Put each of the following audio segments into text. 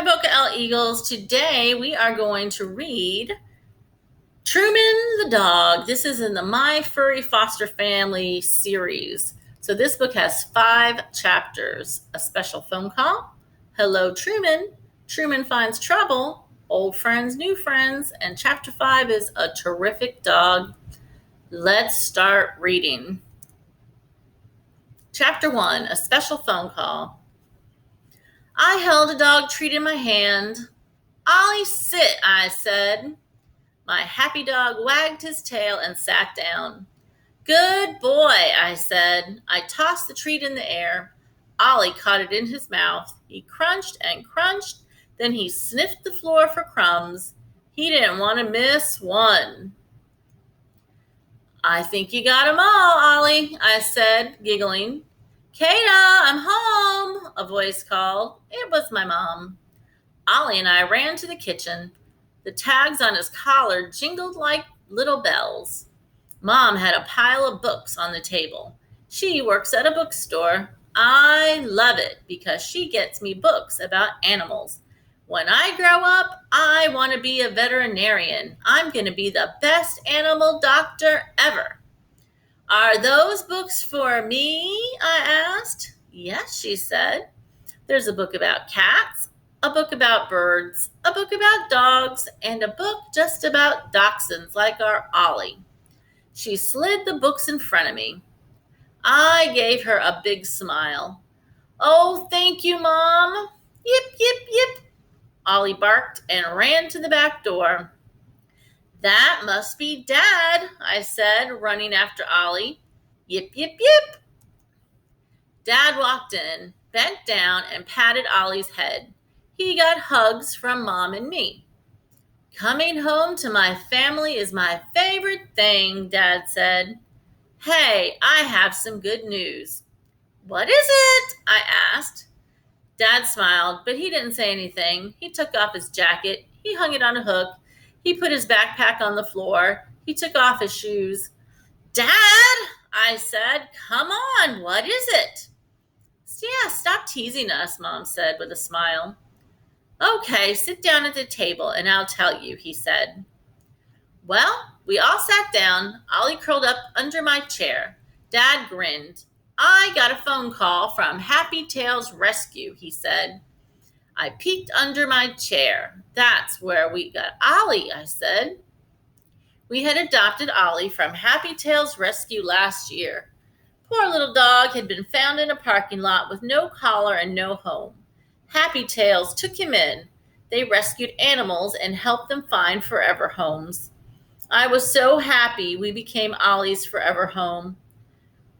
Hi, Boca L Eagles. Today we are going to read Truman the Dog. This is in the My Furry Foster Family series. So this book has 5 chapters. A special phone call. Hello, Truman. Truman finds trouble. Old friends, new friends. And chapter 5 is A Terrific Dog. Let's start reading. Chapter 1, A Special Phone Call. I held a dog treat in my hand. Ollie, sit, I said. My happy dog wagged his tail and sat down. Good boy, I said. I tossed the treat in the air. Ollie caught it in his mouth. He crunched and crunched. Then he sniffed the floor for crumbs. He didn't want to miss one. I think you got 'em all, Ollie, I said, giggling. Kata, I'm home, a voice called. It was my mom. Ollie and I ran to the kitchen. The tags on his collar jingled like little bells. Mom had a pile of books on the table. She works at a bookstore. I love it because she gets me books about animals. When I grow up, I want to be a veterinarian. I'm going to be the best animal doctor ever. Are those books for me? I asked. Yes, she said. There's a book about cats, a book about birds, a book about dogs, and a book just about dachshunds like our Ollie. She slid the books in front of me. I gave her a big smile. Oh, thank you, Mom. Yip, yip, yip. Ollie barked and ran to the back door. That must be Dad, I said, running after Ollie. Yip, yip, yip. Dad walked in, bent down, and patted Ollie's head. He got hugs from Mom and me. Coming home to my family is my favorite thing, Dad said. Hey, I have some good news. What is it? I asked. Dad smiled, but he didn't say anything. He took off his jacket. He hung it on a hook. He put his backpack on the floor. He took off his shoes. Dad, I said, come on, what is it? Yeah, stop teasing us, Mom said with a smile. Okay, sit down at the table and I'll tell you, he said. Well, we all sat down. Ollie curled up under my chair. Dad grinned. I got a phone call from Happy Tail's Rescue, he said. I peeked under my chair. That's where we got Ollie, I said. We had adopted Ollie from Happy Tail's Rescue last year. Poor little dog had been found in a parking lot with no collar and no home. Happy Tails took him in. They rescued animals and helped them find forever homes. I was so happy we became Ollie's forever home.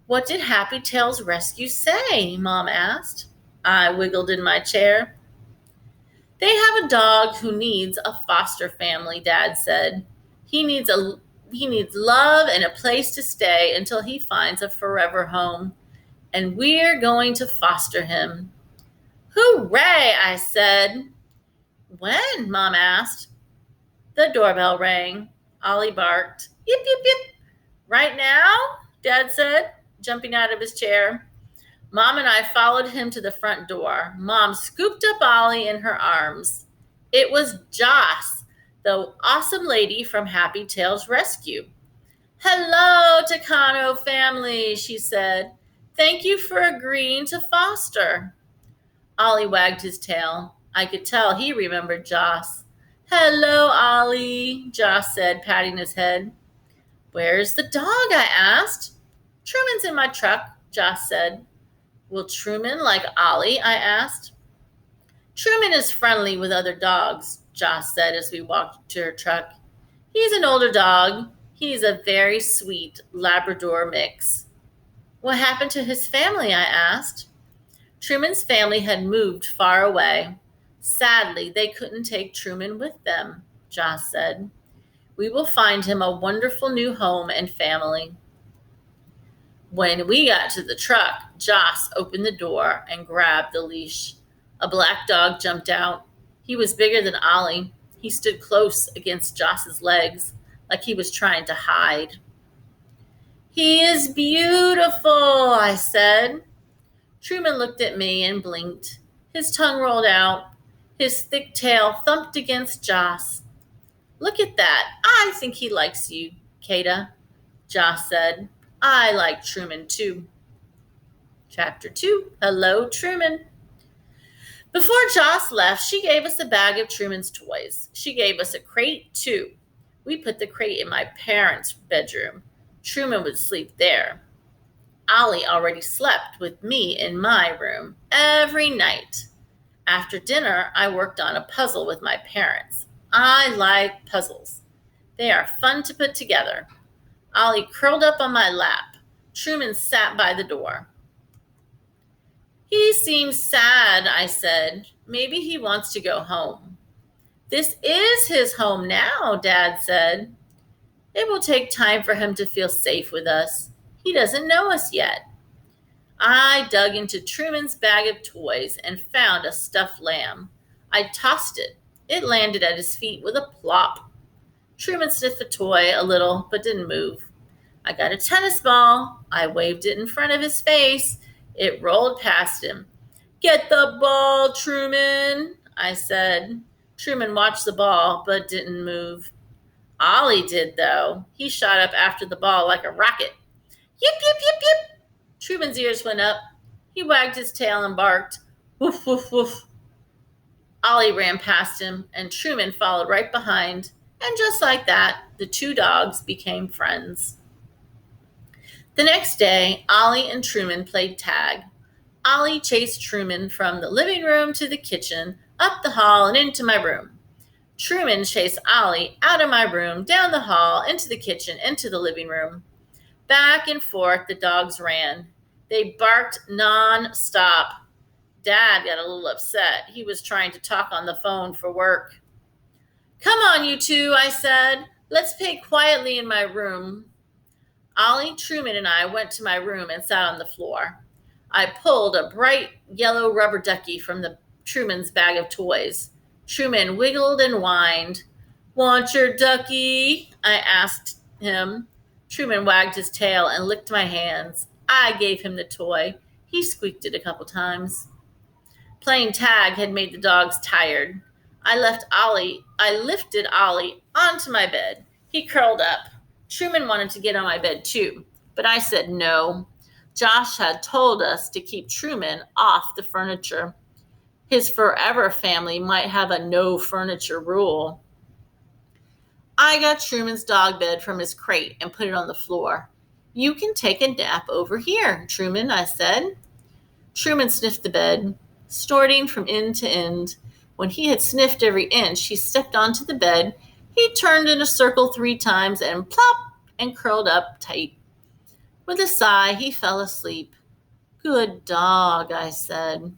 What did Happy Tail's Rescue say? Mom asked. I wiggled in my chair. They have a dog who needs a foster family, Dad said. He needs love and a place to stay until he finds a forever home. And we're going to foster him. Hooray, I said. When? Mom asked. The doorbell rang. Ollie barked. Yip, yip, yip. Right now? Dad said, jumping out of his chair. Mom and I followed him to the front door. Mom scooped up Ollie in her arms. It was Joss, the awesome lady from Happy Tail's Rescue. Hello, Takano family, she said. Thank you for agreeing to foster. Ollie wagged his tail. I could tell he remembered Joss. Hello, Ollie, Joss said, patting his head. Where's the dog? I asked. Truman's in my truck, Joss said. Will Truman like Ollie? I asked. Truman is friendly with other dogs, Joss said as we walked to her truck. He's an older dog. He's a very sweet Labrador mix. What happened to his family? I asked. Truman's family had moved far away. Sadly, they couldn't take Truman with them, Joss said. We will find him a wonderful new home and family. When we got to the truck, Joss opened the door and grabbed the leash. A black dog jumped out. He was bigger than Ollie. He stood close against Joss's legs, like he was trying to hide. He is beautiful, I said. Truman looked at me and blinked. His tongue rolled out. His thick tail thumped against Joss. Look at that. I think he likes you, Kada, Joss said. I like Truman too. Chapter 2. Hello, Truman. Before Joss left, she gave us a bag of Truman's toys. She gave us a crate, too. We put the crate in my parents' bedroom. Truman would sleep there. Ollie already slept with me in my room every night. After dinner, I worked on a puzzle with my parents. I like puzzles. They are fun to put together. Ollie curled up on my lap. Truman sat by the door. He seems sad, I said. Maybe he wants to go home. This is his home now, Dad said. It will take time for him to feel safe with us. He doesn't know us yet. I dug into Truman's bag of toys and found a stuffed lamb. I tossed it. It landed at his feet with a plop. Truman sniffed the toy a little, but didn't move. I got a tennis ball. I waved it in front of his face. It rolled past him. Get the ball, Truman, I said. Truman watched the ball, but didn't move. Ollie did, though. He shot up after the ball like a rocket. Yip, yip, yip, yip. Truman's ears went up. He wagged his tail and barked. Woof, woof, woof. Ollie ran past him, and Truman followed right behind. And just like that, the two dogs became friends. The next day, Ollie and Truman played tag. Ollie chased Truman from the living room to the kitchen, up the hall, and into my room. Truman chased Ollie out of my room, down the hall, into the kitchen, into the living room. Back and forth the dogs ran. They barked non-stop. Dad got a little upset. He was trying to talk on the phone for work. Come on, you two, I said. Let's play quietly in my room. Ollie, Truman, and I went to my room and sat on the floor. I pulled a bright yellow rubber ducky from Truman's bag of toys. Truman wiggled and whined. Want your ducky? I asked him. Truman wagged his tail and licked my hands. I gave him the toy. He squeaked it a couple times. Playing tag had made the dogs tired. I lifted Ollie onto my bed. He curled up. Truman wanted to get on my bed too, but I said no. Josh had told us to keep Truman off the furniture. His forever family might have a no furniture rule. I got Truman's dog bed from his crate and put it on the floor. You can take a nap over here, Truman, I said. Truman sniffed the bed, snorting from end to end. When he had sniffed every inch, he stepped onto the bed. He turned in a circle 3 times and plop and curled up tight. With a sigh, he fell asleep. Good dog, I said.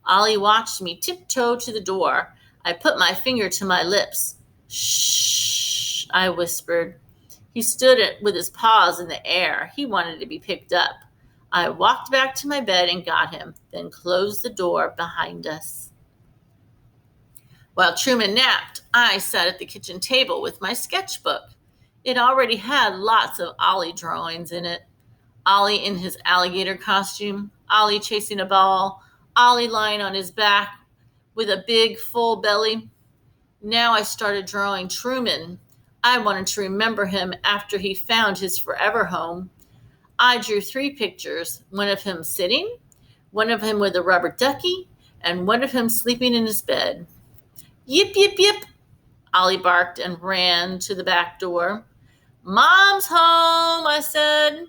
Ollie watched me tiptoe to the door. I put my finger to my lips. Shh, I whispered. He stood with his paws in the air. He wanted to be picked up. I walked back to my bed and got him, then closed the door behind us. While Truman napped, I sat at the kitchen table with my sketchbook. It already had lots of Ollie drawings in it. Ollie in his alligator costume, Ollie chasing a ball, Ollie lying on his back with a big, full belly. Now I started drawing Truman. I wanted to remember him after he found his forever home. I drew 3 pictures, one of him sitting, one of him with a rubber ducky, and one of him sleeping in his bed. Yip, yip, yip, Ollie barked and ran to the back door. Mom's home, I said.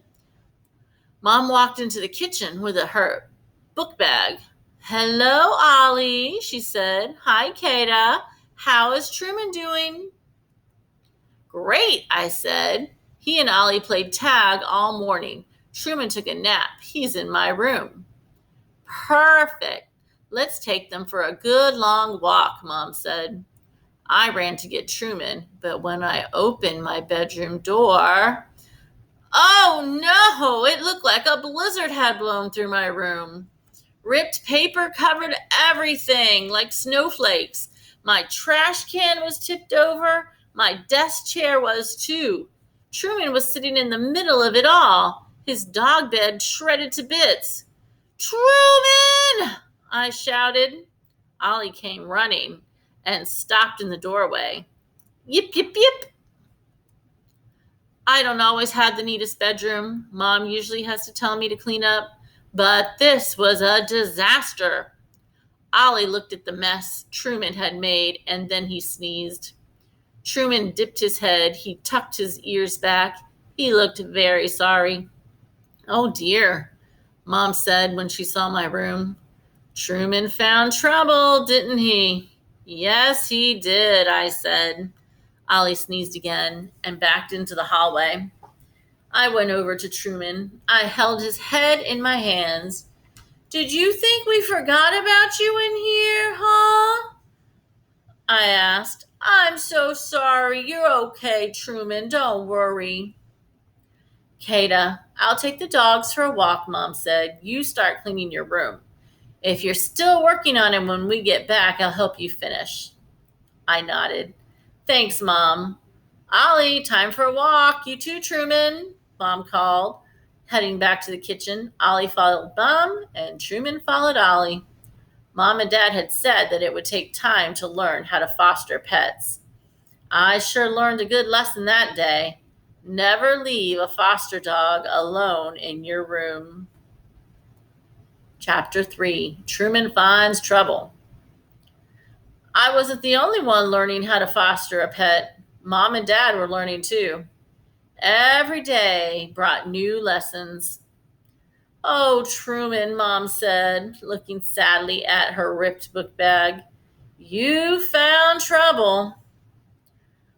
Mom walked into the kitchen with her book bag. Hello, Ollie, she said. Hi, Kada. How is Truman doing? Great, I said. He and Ollie played tag all morning. Truman took a nap. He's in my room. Perfect. Let's take them for a good long walk, Mom said. I ran to get Truman, but when I opened my bedroom door, oh no, it looked like a blizzard had blown through my room. Ripped paper covered everything like snowflakes. My trash can was tipped over. My desk chair was too. Truman was sitting in the middle of it all, his dog bed shredded to bits. Truman! I shouted. Ollie came running and stopped in the doorway. Yip, yip, yip. I don't always have the neatest bedroom. Mom usually has to tell me to clean up, but this was a disaster. Ollie looked at the mess Truman had made, and then he sneezed. Truman dipped his head. He tucked his ears back. He looked very sorry. Oh dear, Mom said when she saw my room. Truman found trouble, didn't he? Yes, he did, I said. Ollie sneezed again and backed into the hallway. I went over to Truman. I held his head in my hands. Did you think we forgot about you in here, huh? I asked. I'm so sorry. You're okay, Truman. Don't worry. Kata, I'll take the dogs for a walk, Mom said. You start cleaning your room. If you're still working on it when we get back, I'll help you finish. I nodded. Thanks, Mom. Ollie, time for a walk. You too, Truman, Mom called. Heading back to the kitchen, Ollie followed Mom, and Truman followed Ollie. Mom and Dad had said that it would take time to learn how to foster pets. I sure learned a good lesson that day. Never leave a foster dog alone in your room. Chapter 3, Truman Finds Trouble. I wasn't the only one learning how to foster a pet. Mom and Dad were learning too. Every day brought new lessons. Oh, Truman, Mom said, looking sadly at her ripped book bag. You found trouble.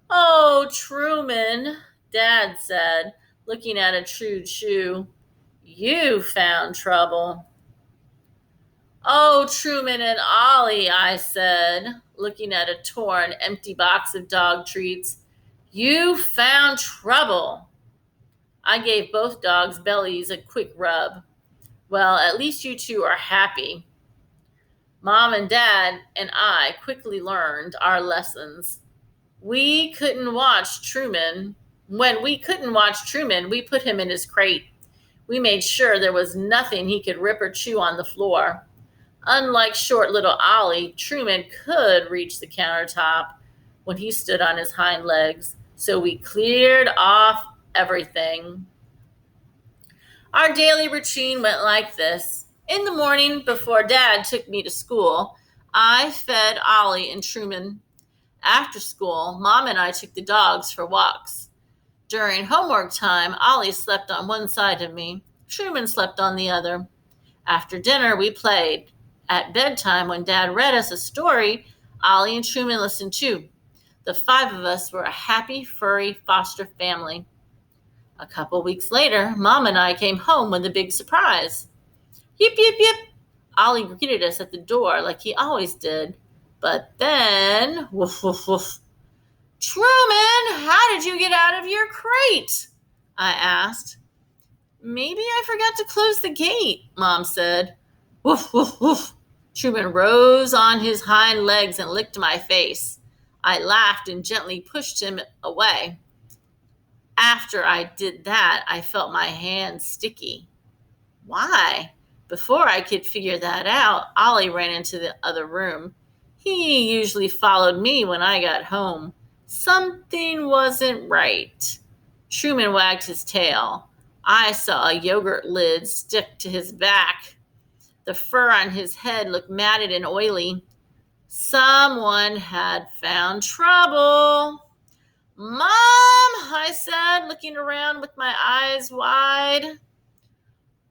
Oh, Truman, Dad said, looking at a chewed shoe. You found trouble. Oh, Truman and Ollie, I said, looking at a torn, empty box of dog treats. You found trouble. I gave both dogs' bellies a quick rub. Well, at least you two are happy. Mom and Dad and I quickly learned our lessons. We couldn't watch Truman. When we couldn't watch Truman, we put him in his crate. We made sure there was nothing he could rip or chew on the floor. Unlike short little Ollie, Truman could reach the countertop when he stood on his hind legs, so we cleared off everything. Our daily routine went like this. In the morning, before Dad took me to school, I fed Ollie and Truman. After school, Mom and I took the dogs for walks. During homework time, Ollie slept on one side of me. Truman slept on the other. After dinner, we played. At bedtime, when Dad read us a story, Ollie and Truman listened too. The 5 of us were a happy, furry foster family. A couple weeks later, Mom and I came home with a big surprise. Yip, yip, yip. Ollie greeted us at the door like he always did. But then, woof, woof, woof. Truman, how did you get out of your crate? I asked. Maybe I forgot to close the gate, Mom said. Woof, woof, woof. Truman rose on his hind legs and licked my face. I laughed and gently pushed him away. After I did that, I felt my hands sticky. Why? Before I could figure that out, Ollie ran into the other room. He usually followed me when I got home. Something wasn't right. Truman wagged his tail. I saw a yogurt lid stick to his back. The fur on his head looked matted and oily. Someone had found trouble. Mom, I said, looking around with my eyes wide.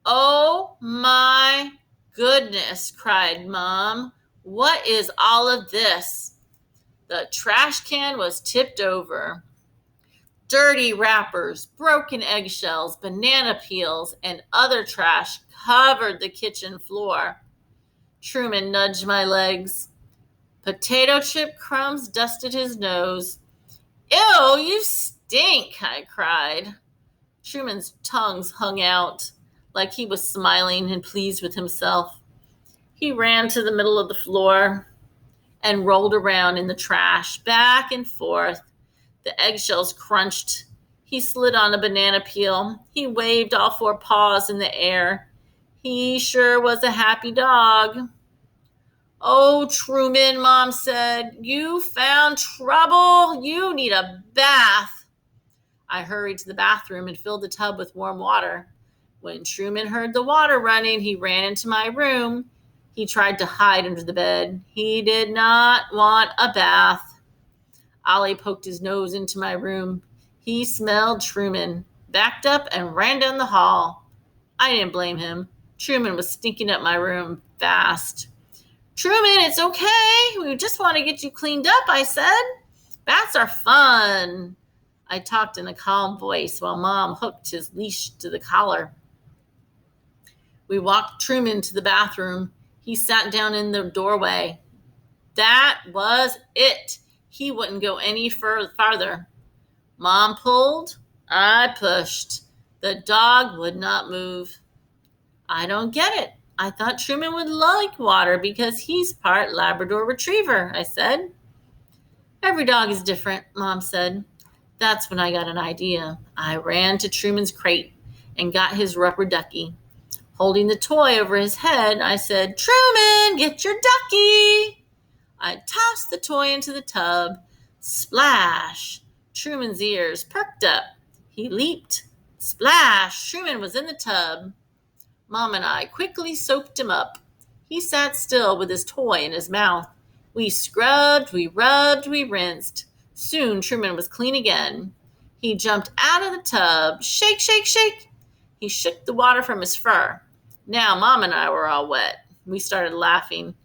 Oh my goodness, cried Mom. What is all of this? The trash can was tipped over. Dirty wrappers, broken eggshells, banana peels, and other trash covered the kitchen floor. Truman nudged my legs. Potato chip crumbs dusted his nose. Ew, you stink, I cried. Truman's tongues hung out like he was smiling and pleased with himself. He ran to the middle of the floor and rolled around in the trash, back and forth. The eggshells crunched. He slid on a banana peel. He waved all 4 paws in the air. He sure was a happy dog. Oh, Truman, Mom said, you found trouble. You need a bath. I hurried to the bathroom and filled the tub with warm water. When Truman heard the water running, he ran into my room. He tried to hide under the bed. He did not want a bath. Ollie poked his nose into my room. He smelled Truman, backed up, and ran down the hall. I didn't blame him. Truman was stinking up my room fast. Truman, it's okay. We just want to get you cleaned up, I said. Bats are fun. I talked in a calm voice while Mom hooked his leash to the collar. We walked Truman to the bathroom. He sat down in the doorway. That was it. He wouldn't go any farther. Mom pulled. I pushed. The dog would not move. I don't get it. I thought Truman would like water because he's part Labrador Retriever, I said. Every dog is different, Mom said. That's when I got an idea. I ran to Truman's crate and got his rubber ducky. Holding the toy over his head, I said, Truman, get your ducky. I tossed the toy into the tub. Splash! Truman's ears perked up. He leaped. Splash! Truman was in the tub. Mom and I quickly soaped him up. He sat still with his toy in his mouth. We scrubbed, we rubbed, we rinsed. Soon Truman was clean again. He jumped out of the tub. Shake, shake, shake. He shook the water from his fur. Now Mom and I were all wet. We started laughing.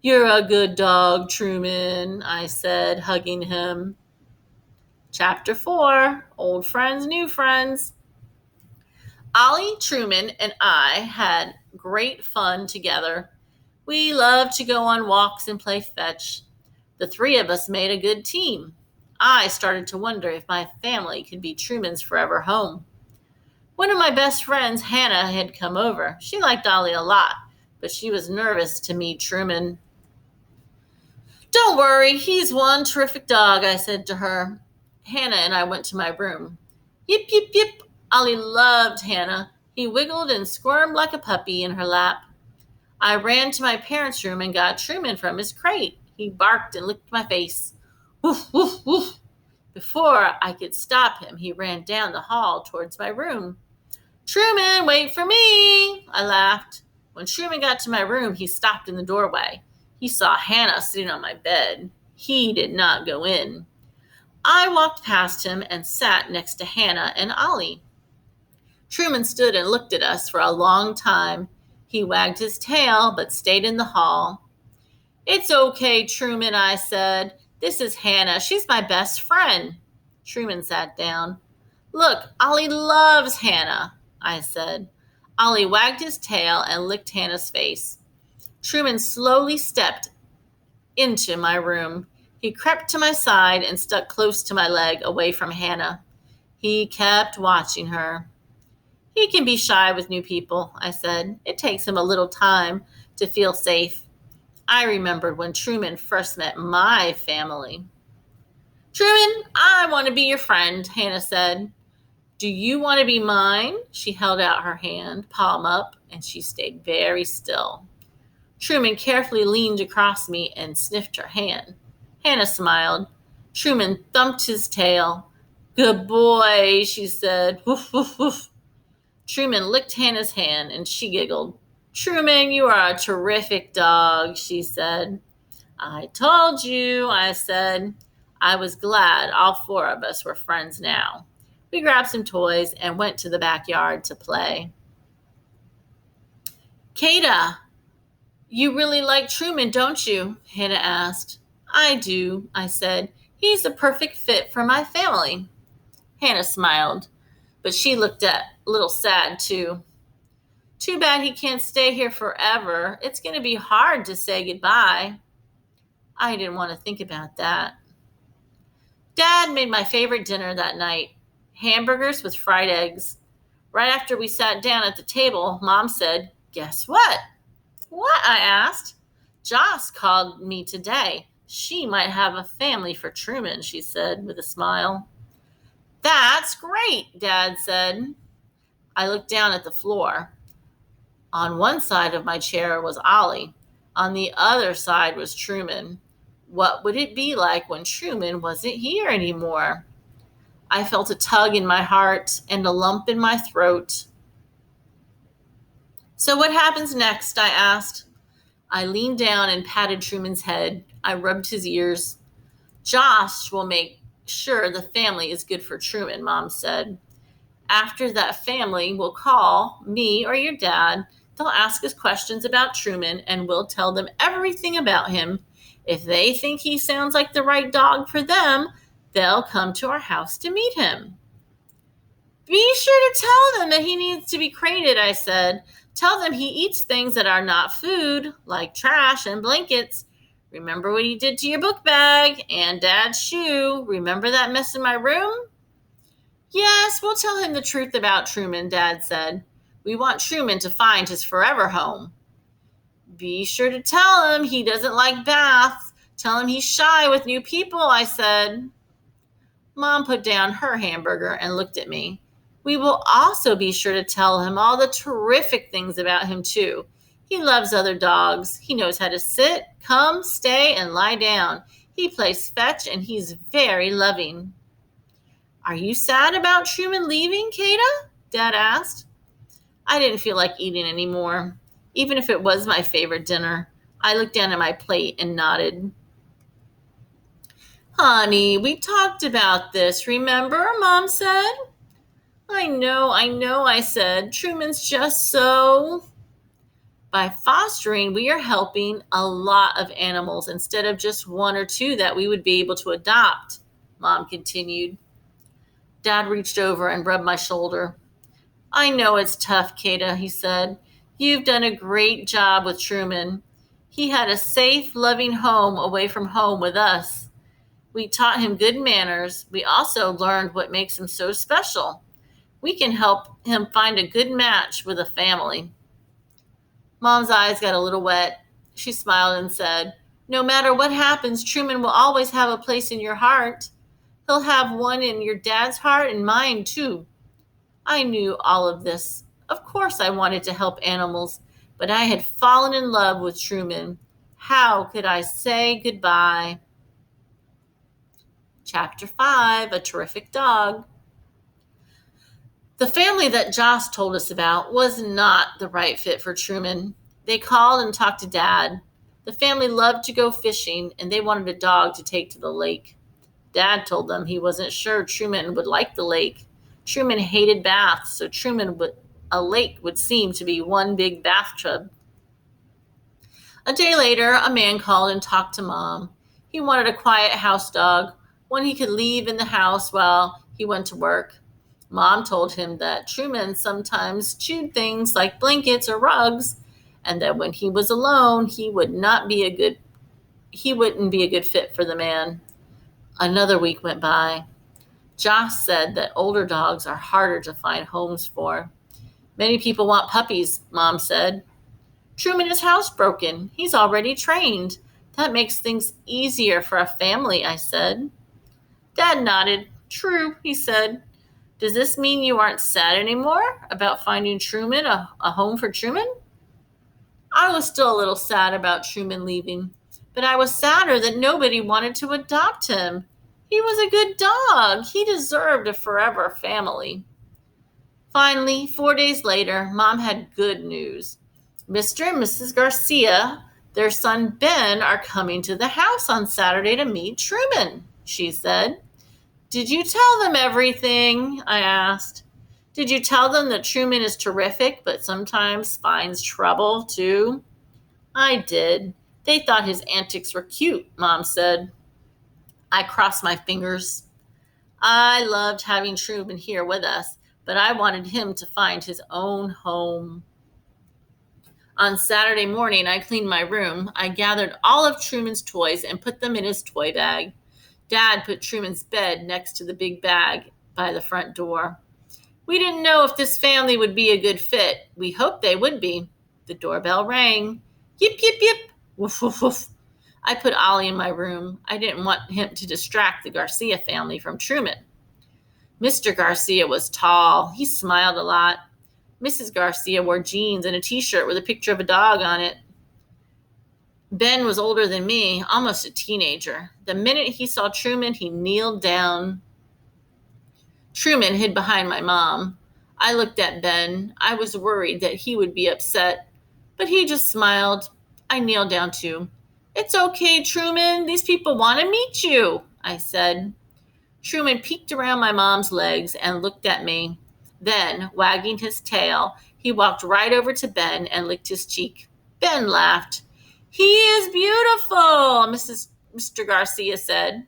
You're a good dog, Truman, I said, hugging him. Chapter 4, Old Friends, New Friends. Ollie, Truman, and I had great fun together. We loved to go on walks and play fetch. The three of us made a good team. I started to wonder if my family could be Truman's forever home. One of my best friends, Hannah, had come over. She liked Ollie a lot, but she was nervous to meet Truman. Don't worry, he's one terrific dog, I said to her. Hannah and I went to my room. Yip, yip, yip. Ollie loved Hannah. He wiggled and squirmed like a puppy in her lap. I ran to my parents' room and got Truman from his crate. He barked and licked my face. Woof, woof, woof. Before I could stop him, he ran down the hall towards my room. Truman, wait for me, I laughed. When Truman got to my room, he stopped in the doorway. He saw Hannah sitting on my bed. He did not go in. I walked past him and sat next to Hannah and Ollie. Truman stood and looked at us for a long time. He wagged his tail but stayed in the hall. It's okay, Truman, I said. This is Hannah. She's my best friend. Truman sat down. Look, Ollie loves Hannah, I said. Ollie wagged his tail and licked Hannah's face. Truman slowly stepped into my room. He crept to my side and stuck close to my leg away from Hannah. He kept watching her. He can be shy with new people, I said. It takes him a little time to feel safe. I remembered when Truman first met my family. Truman, I want to be your friend, Hannah said. Do you want to be mine? She held out her hand, palm up, and she stayed very still. Truman carefully leaned across me and sniffed her hand. Hannah smiled. Truman thumped his tail. Good boy, she said. Woof, woof, woof. Truman licked Hannah's hand, and she giggled. Truman, you are a terrific dog, she said. I told you, I said. I was glad all four of us were friends now. We grabbed some toys and went to the backyard to play. Kata, you really like Truman, don't you? Hannah asked. I do, I said. He's a perfect fit for my family. Hannah smiled, but she looked a little sad too. Too bad he can't stay here forever. It's going to be hard to say goodbye. I didn't want to think about that. Dad made my favorite dinner that night, hamburgers with fried eggs. Right after we sat down at the table, Mom said, Guess what? What? I asked. Joss called me today. She might have a family for Truman, she said with a smile. That's great, Dad said. I looked down at the floor. On one side of my chair was Ollie. On the other side was Truman. What would it be like when Truman wasn't here anymore? I felt a tug in my heart and a lump in my throat. So what happens next? I asked. I leaned down and patted Truman's head. I rubbed his ears. Josh will make sure the family is good for Truman, Mom said. After that family will call me or your dad. They'll ask us questions about Truman and we'll tell them everything about him. If they think he sounds like the right dog for them, they'll come to our house to meet him. Be sure to tell them that he needs to be crated, I said. Tell them he eats things that are not food, like trash and blankets. Remember what he did to your book bag and Dad's shoe? Remember that mess in my room? Yes, we'll tell him the truth about Truman, Dad said. We want Truman to find his forever home. Be sure to tell him he doesn't like baths. Tell him he's shy with new people, I said. Mom put down her hamburger and looked at me. We will also be sure to tell him all the terrific things about him, too. He loves other dogs. He knows how to sit, come, stay, and lie down. He plays fetch, and he's very loving. Are you sad about Truman leaving, Kata? Dad asked. I didn't feel like eating anymore, even if it was my favorite dinner. I looked down at my plate and nodded. Honey, we talked about this, remember? Mom said. I know, I said. Truman's just so... By fostering, we are helping a lot of animals instead of just one or two that we would be able to adopt, Mom continued. Dad reached over and rubbed my shoulder. I know it's tough, Kata, he said. You've done a great job with Truman. He had a safe, loving home away from home with us. We taught him good manners. We also learned what makes him so special. We can help him find a good match with a family. Mom's eyes got a little wet. She smiled and said, No matter what happens, Truman will always have a place in your heart. He'll have one in your dad's heart and mine, too. I knew all of this. Of course I wanted to help animals, but I had fallen in love with Truman. How could I say goodbye? Chapter 5, A Terrific Dog. The family that Josh told us about was not the right fit for Truman. They called and talked to Dad. The family loved to go fishing, and they wanted a dog to take to the lake. Dad told them he wasn't sure Truman would like the lake. Truman hated baths, so a lake would seem to be one big bathtub. A day later, a man called and talked to Mom. He wanted a quiet house dog, one he could leave in the house while he went to work. Mom told him that Truman sometimes chewed things like blankets or rugs, and that when he was alone, he wouldn't be a good fit for the man. Another week went by. Josh said that older dogs are harder to find homes for. Many people want puppies, Mom said. Truman is housebroken. He's already trained. That makes things easier for a family, I said. Dad nodded. True, he said. Does this mean you aren't sad anymore about finding Truman a home for Truman? I was still a little sad about Truman leaving, but I was sadder that nobody wanted to adopt him. He was a good dog. He deserved a forever family. Finally, 4 days later, Mom had good news. Mr. and Mrs. Garcia, their son Ben, are coming to the house on Saturday to meet Truman, she said. Did you tell them everything? I asked. Did you tell them that Truman is terrific, but sometimes finds trouble, too? I did. They thought his antics were cute, Mom said. I crossed my fingers. I loved having Truman here with us, but I wanted him to find his own home. On Saturday morning, I cleaned my room. I gathered all of Truman's toys and put them in his toy bag. Dad put Truman's bed next to the big bag by the front door. We didn't know if this family would be a good fit. We hoped they would be. The doorbell rang. Yip, yip, yip. Woof, woof, woof. I put Ollie in my room. I didn't want him to distract the Garcia family from Truman. Mr. Garcia was tall. He smiled a lot. Mrs. Garcia wore jeans and a t-shirt with a picture of a dog on it. Ben was older than me, almost a teenager. The minute he saw Truman, he kneeled down. Truman hid behind my mom. I looked at Ben. I was worried that he would be upset, but he just smiled. I kneeled down too. It's okay, Truman. These people want to meet you, I said. Truman peeked around my mom's legs and looked at me. Then, wagging his tail, he walked right over to Ben and licked his cheek. Ben laughed. He is beautiful, Mr. Garcia said.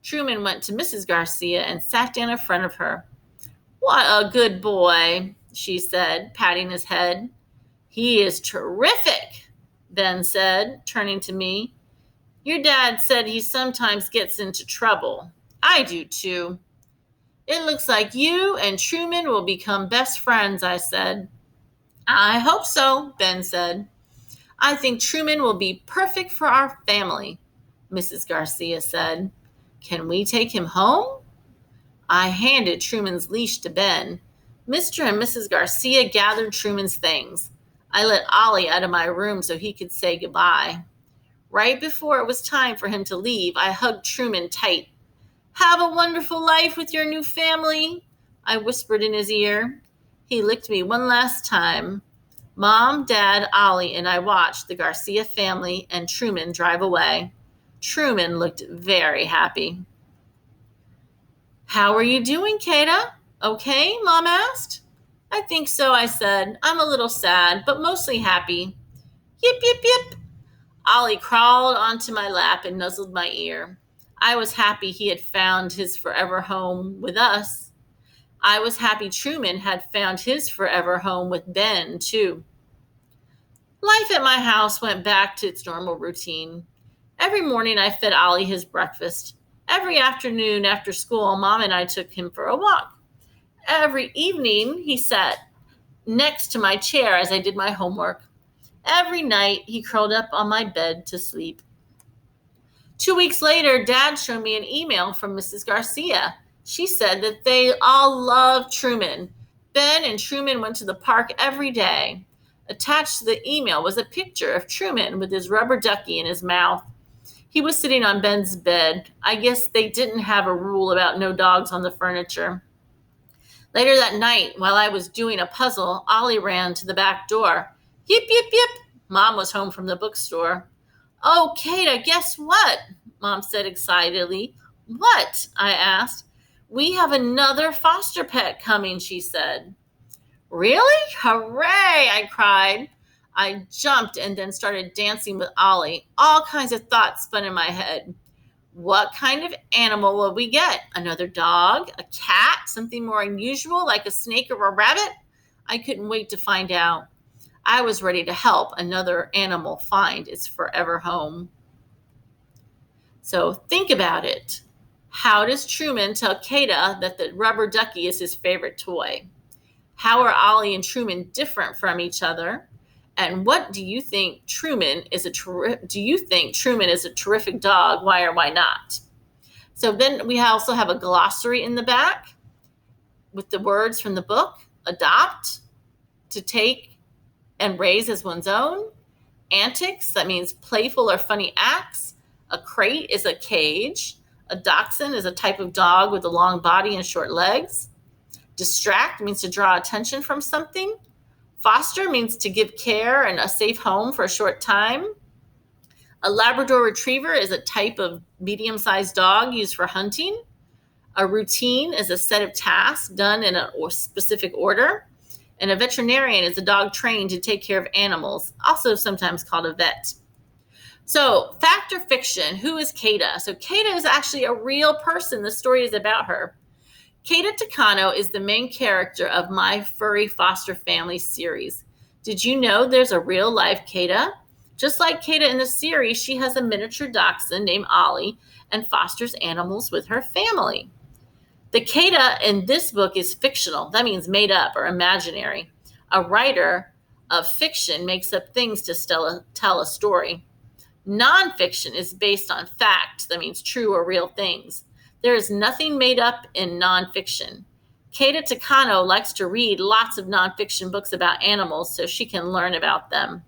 Truman went to Mrs. Garcia and sat down in front of her. What a good boy, she said, patting his head. He is terrific, Ben said, turning to me. Your dad said he sometimes gets into trouble. I do too. It looks like you and Truman will become best friends, I said. I hope so, Ben said. I think Truman will be perfect for our family, Mrs. Garcia said. Can we take him home? I handed Truman's leash to Ben. Mr. and Mrs. Garcia gathered Truman's things. I let Ollie out of my room so he could say goodbye. Right before it was time for him to leave, I hugged Truman tight. Have a wonderful life with your new family, I whispered in his ear. He licked me one last time. Mom, Dad, Ollie, and I watched the Garcia family and Truman drive away. Truman looked very happy. How are you doing, Kata? Okay, Mom asked. I think so, I said. I'm a little sad, but mostly happy. Yip, yip, yip. Ollie crawled onto my lap and nuzzled my ear. I was happy he had found his forever home with us. I was happy Truman had found his forever home with Ben, too. Life at my house went back to its normal routine. Every morning I fed Ollie his breakfast. Every afternoon after school, Mom and I took him for a walk. Every evening, he sat next to my chair as I did my homework. Every night, he curled up on my bed to sleep. 2 weeks later, Dad showed me an email from Mrs. Garcia. She said that they all loved Truman. Ben and Truman went to the park every day. Attached to the email was a picture of Truman with his rubber ducky in his mouth. He was sitting on Ben's bed. I guess they didn't have a rule about no dogs on the furniture. Later that night, while I was doing a puzzle, Ollie ran to the back door. Yip, yip, yip. Mom was home from the bookstore. Oh, Kata, guess what? Mom said excitedly. What? I asked. We have another foster pet coming, she said. Really? Hooray! I cried. I jumped and then started dancing with Ollie. All kinds of thoughts spun in my head. What kind of animal will we get? Another dog? A cat? Something more unusual like a snake or a rabbit? I couldn't wait to find out. I was ready to help another animal find its forever home. So think about it. How does Truman tell Kata that the rubber ducky is his favorite toy? How are Ollie and Truman different from each other? And what do you think Truman is a terrific dog? Why or why not? So then we also have a glossary in the back with the words from the book. Adopt, to take and raise as one's own. Antics, that means playful or funny acts. A crate is a cage. A dachshund is a type of dog with a long body and short legs. Distract means to draw attention from something. Foster means to give care and a safe home for a short time. A Labrador Retriever is a type of medium-sized dog used for hunting. A routine is a set of tasks done in a specific order. And a veterinarian is a dog trained to take care of animals, also sometimes called a vet. So, fact or fiction, who is Kata? So, Kata is actually a real person. The story is about her. Kata Takano is the main character of my Furry Foster Family series. Did you know there's a real-life Kata? Just like Kata in the series, she has a miniature dachshund named Ollie and fosters animals with her family. The Kata in this book is fictional. That means made up or imaginary. A writer of fiction makes up things to tell a story. Nonfiction is based on fact. That means true or real things. There is nothing made up in nonfiction. Kata Takano likes to read lots of nonfiction books about animals so she can learn about them.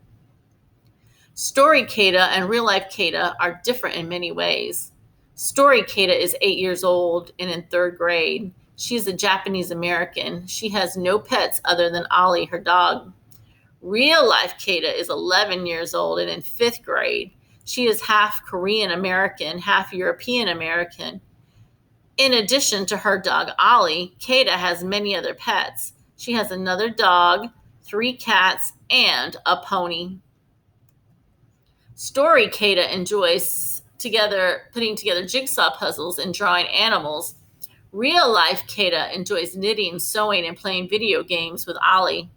Story Kata and real life Kata are different in many ways. Story Kata is 8 years old and in third grade. She's a Japanese American. She has no pets other than Ollie, her dog. Real life Kata is 11 years old and in fifth grade. She is half Korean American, half European American. In addition to her dog Ollie, Kata has many other pets. She has another dog, 3 cats, and a pony. Story Kata enjoys putting together jigsaw puzzles and drawing animals. Real life Kata enjoys knitting, sewing, and playing video games with Ollie.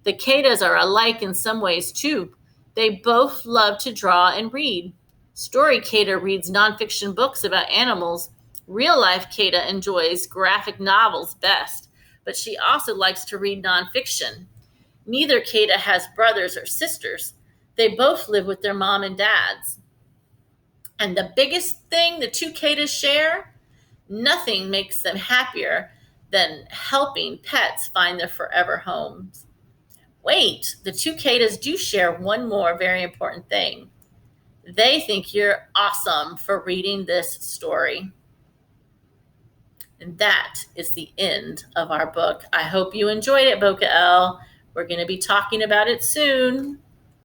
The Katas are alike in some ways too. They both love to draw and read. Story Kata reads nonfiction books about animals. Real life Kata enjoys graphic novels best, but she also likes to read nonfiction. Neither Kata has brothers or sisters. They both live with their mom and dads. And the biggest thing the two Katas share, nothing makes them happier than helping pets find their forever homes. Wait, the two Katas do share one more very important thing. They think you're awesome for reading this story. And that is the end of our book. I hope you enjoyed it, Boca L. We're going to be talking about it soon.